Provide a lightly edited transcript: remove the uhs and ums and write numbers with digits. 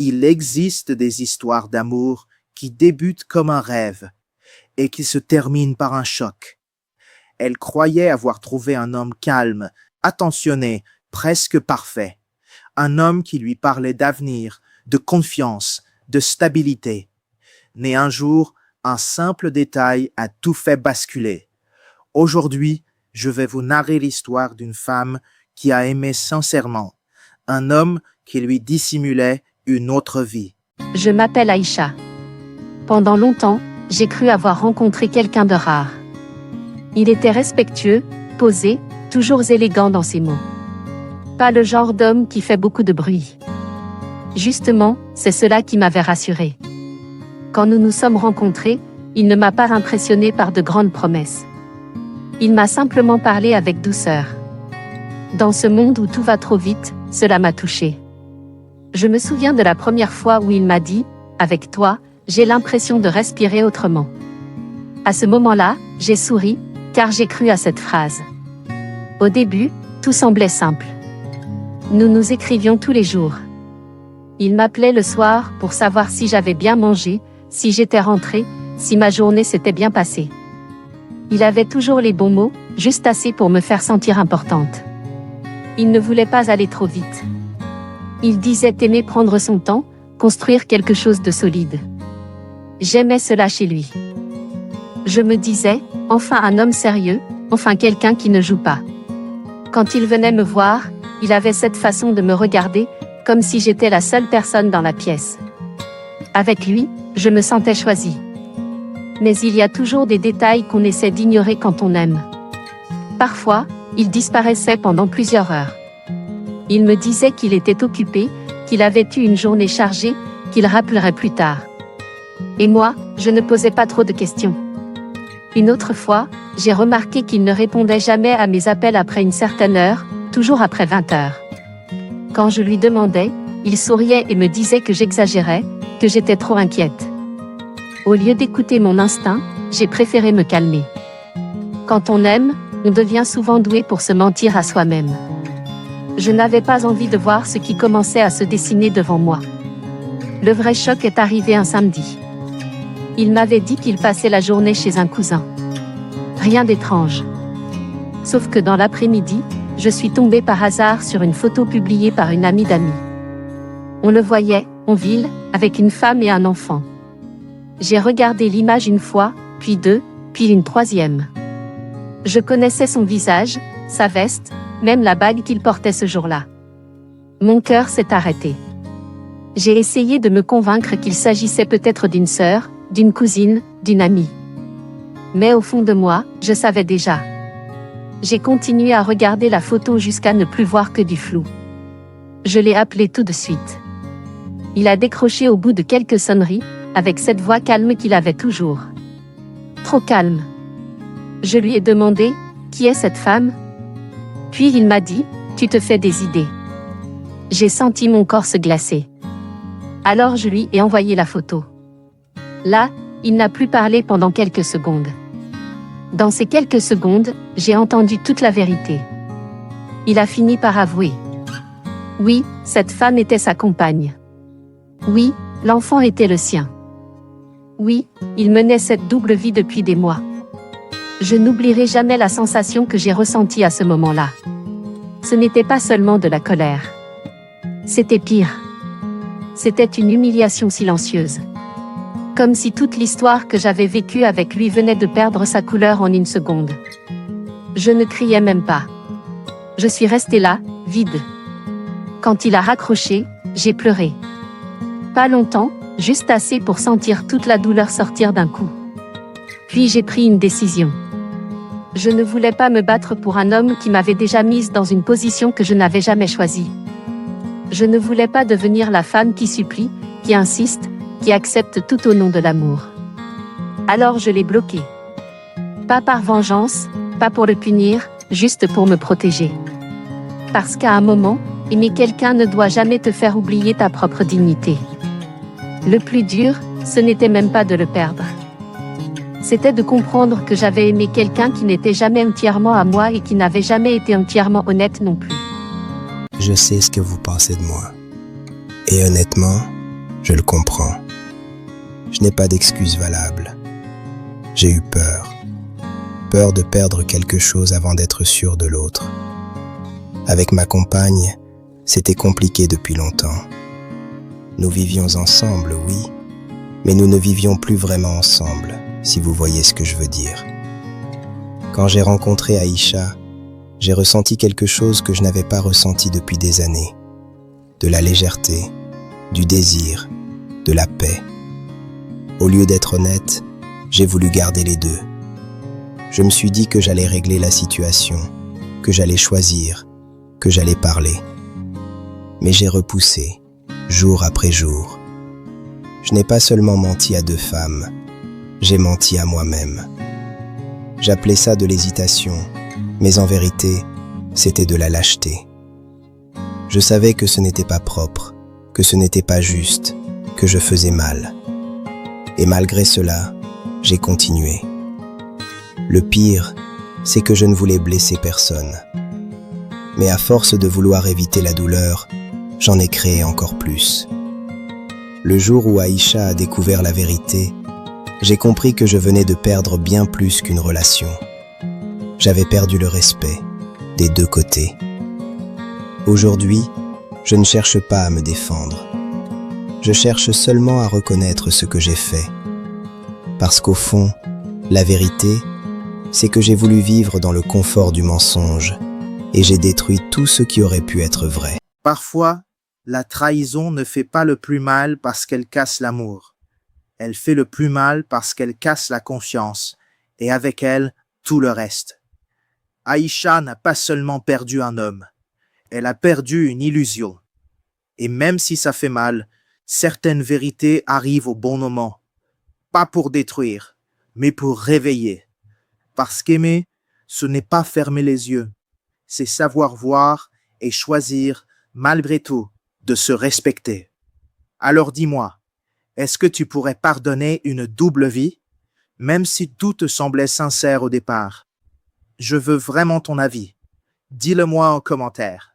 Il existe des histoires d'amour qui débutent comme un rêve et qui se terminent par un choc. Elle croyait avoir trouvé un homme calme, attentionné, presque parfait. Un homme qui lui parlait d'avenir, de confiance, de stabilité. Mais un jour, un simple détail a tout fait basculer. Aujourd'hui, je vais vous narrer l'histoire d'une femme qui a aimé sincèrement, un homme qui lui dissimulait une autre vie. Je m'appelle Aïcha. Pendant longtemps, j'ai cru avoir rencontré quelqu'un de rare. Il était respectueux, posé, toujours élégant dans ses mots. Pas le genre d'homme qui fait beaucoup de bruit. Justement, c'est cela qui m'avait rassurée. Quand nous nous sommes rencontrés, il ne m'a pas impressionné par de grandes promesses. Il m'a simplement parlé avec douceur. Dans ce monde où tout va trop vite, cela m'a touchée. Je me souviens de la première fois où il m'a dit « Avec toi, j'ai l'impression de respirer autrement ». À ce moment-là, j'ai souri, car j'ai cru à cette phrase. Au début, tout semblait simple. Nous nous écrivions tous les jours. Il m'appelait le soir pour savoir si j'avais bien mangé, si j'étais rentrée, si ma journée s'était bien passée. Il avait toujours les bons mots, juste assez pour me faire sentir importante. Il ne voulait pas aller trop vite. Il disait aimer prendre son temps, construire quelque chose de solide. J'aimais cela chez lui. Je me disais, enfin un homme sérieux, enfin quelqu'un qui ne joue pas. Quand il venait me voir, il avait cette façon de me regarder, comme si j'étais la seule personne dans la pièce. Avec lui, je me sentais choisie. Mais il y a toujours des détails qu'on essaie d'ignorer quand on aime. Parfois, il disparaissait pendant plusieurs heures. Il me disait qu'il était occupé, qu'il avait eu une journée chargée, qu'il rappellerait plus tard. Et moi, je ne posais pas trop de questions. Une autre fois, j'ai remarqué qu'il ne répondait jamais à mes appels après une certaine heure, toujours après 20 heures. Quand je lui demandais, il souriait et me disait que j'exagérais, que j'étais trop inquiète. Au lieu d'écouter mon instinct, j'ai préféré me calmer. Quand on aime, on devient souvent doué pour se mentir à soi-même. Je n'avais pas envie de voir ce qui commençait à se dessiner devant moi. Le vrai choc est arrivé un samedi. Il m'avait dit qu'il passait la journée chez un cousin. Rien d'étrange. Sauf que dans l'après-midi, je suis tombée par hasard sur une photo publiée par une amie d'amis. On le voyait, en ville, avec une femme et un enfant. J'ai regardé l'image une fois, puis deux, puis une troisième. Je connaissais son visage, sa veste, même la bague qu'il portait ce jour-là. Mon cœur s'est arrêté. J'ai essayé de me convaincre qu'il s'agissait peut-être d'une sœur, d'une cousine, d'une amie. Mais au fond de moi, je savais déjà. J'ai continué à regarder la photo jusqu'à ne plus voir que du flou. Je l'ai appelé tout de suite. Il a décroché au bout de quelques sonneries, avec cette voix calme qu'il avait toujours. Trop calme. Je lui ai demandé, qui est cette femme? Puis il m'a dit, tu te fais des idées. J'ai senti mon corps se glacer. Alors je lui ai envoyé la photo. Là, il n'a plus parlé pendant quelques secondes. Dans ces quelques secondes, j'ai entendu toute la vérité. Il a fini par avouer. Oui, cette femme était sa compagne. Oui, l'enfant était le sien. Oui, il menait cette double vie depuis des mois. Je n'oublierai jamais la sensation que j'ai ressentie à ce moment-là. Ce n'était pas seulement de la colère. C'était pire. C'était une humiliation silencieuse. Comme si toute l'histoire que j'avais vécue avec lui venait de perdre sa couleur en une seconde. Je ne criais même pas. Je suis restée là, vide. Quand il a raccroché, j'ai pleuré. Pas longtemps, juste assez pour sentir toute la douleur sortir d'un coup. Puis j'ai pris une décision. Je ne voulais pas me battre pour un homme qui m'avait déjà mise dans une position que je n'avais jamais choisie. Je ne voulais pas devenir la femme qui supplie, qui insiste, qui accepte tout au nom de l'amour. Alors je l'ai bloqué. Pas par vengeance, pas pour le punir, juste pour me protéger. Parce qu'à un moment, aimer quelqu'un ne doit jamais te faire oublier ta propre dignité. Le plus dur, ce n'était même pas de le perdre. C'était de comprendre que j'avais aimé quelqu'un qui n'était jamais entièrement à moi et qui n'avait jamais été entièrement honnête non plus. Je sais ce que vous pensez de moi. Et honnêtement, Je le comprends. Je n'ai pas d'excuse valable. J'ai eu peur. Peur de perdre quelque chose avant d'être sûr de l'autre. Avec ma compagne, c'était compliqué depuis longtemps. Nous vivions ensemble, oui, mais nous ne vivions plus vraiment ensemble, si vous voyez ce que je veux dire. Quand j'ai rencontré Aïcha, j'ai ressenti quelque chose que je n'avais pas ressenti depuis des années. De la légèreté, du désir, de la paix. Au lieu d'être honnête, j'ai voulu garder les deux. Je me suis dit que j'allais régler la situation, que j'allais choisir, que j'allais parler. Mais j'ai repoussé, jour après jour. Je n'ai pas seulement menti à deux femmes, j'ai menti à moi-même. J'appelais ça de l'hésitation, mais en vérité, c'était de la lâcheté. Je savais que ce n'était pas propre, que ce n'était pas juste, que je faisais mal. Et malgré cela, j'ai continué. Le pire, c'est que je ne voulais blesser personne. Mais à force de vouloir éviter la douleur, j'en ai créé encore plus. Le jour où Aïcha a découvert la vérité, j'ai compris que je venais de perdre bien plus qu'une relation. J'avais perdu le respect, des deux côtés. Aujourd'hui, je ne cherche pas à me défendre. Je cherche seulement à reconnaître ce que j'ai fait. Parce qu'au fond, la vérité, c'est que j'ai voulu vivre dans le confort du mensonge et j'ai détruit tout ce qui aurait pu être vrai. Parfois, la trahison ne fait pas le plus mal parce qu'elle casse l'amour. Elle fait le plus mal parce qu'elle casse la confiance et avec elle, tout le reste. Aïcha n'a pas seulement perdu un homme, elle a perdu une illusion. Et même si ça fait mal, certaines vérités arrivent au bon moment. Pas pour détruire, mais pour réveiller. Parce qu'aimer, ce n'est pas fermer les yeux. C'est savoir voir et choisir, malgré tout, de se respecter. Alors dis-moi, est-ce que tu pourrais pardonner une double vie, même si tout te semblait sincère au départ? Je veux vraiment ton avis. Dis-le-moi en commentaire.